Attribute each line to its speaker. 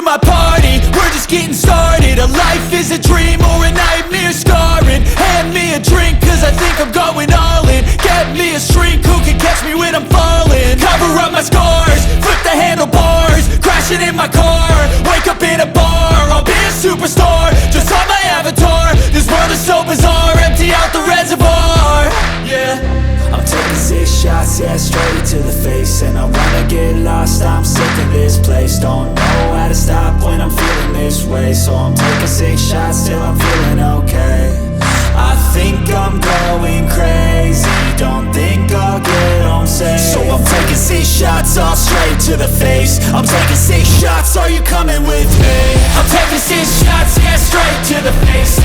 Speaker 1: my party, we're just getting started. A life is a dream or a nightmare scarring. Hand me a drink cause I think I'm going all in. Get me a shrink who can catch me when I'm falling. Cover up my scars, flip the handlebars, crashing in my car, wake up in a bar. I'll be a superstar, just on my avatar. This world is so bizarre, empty out the reservoir. Yeah,
Speaker 2: I'm taking 6 shots, yeah, straight to the face. And I wanna get lost, I'm sick of this place. Don't know how to stop when I'm feeling this way. So I'm taking 6 shots till I'm feeling okay. I think I'm going crazy, don't think I'll get home safe. So I'm taking 6 shots, all straight to the face. I'm taking 6 shots, are you coming with me?
Speaker 1: I'm taking 6 shots, yeah, straight to the face.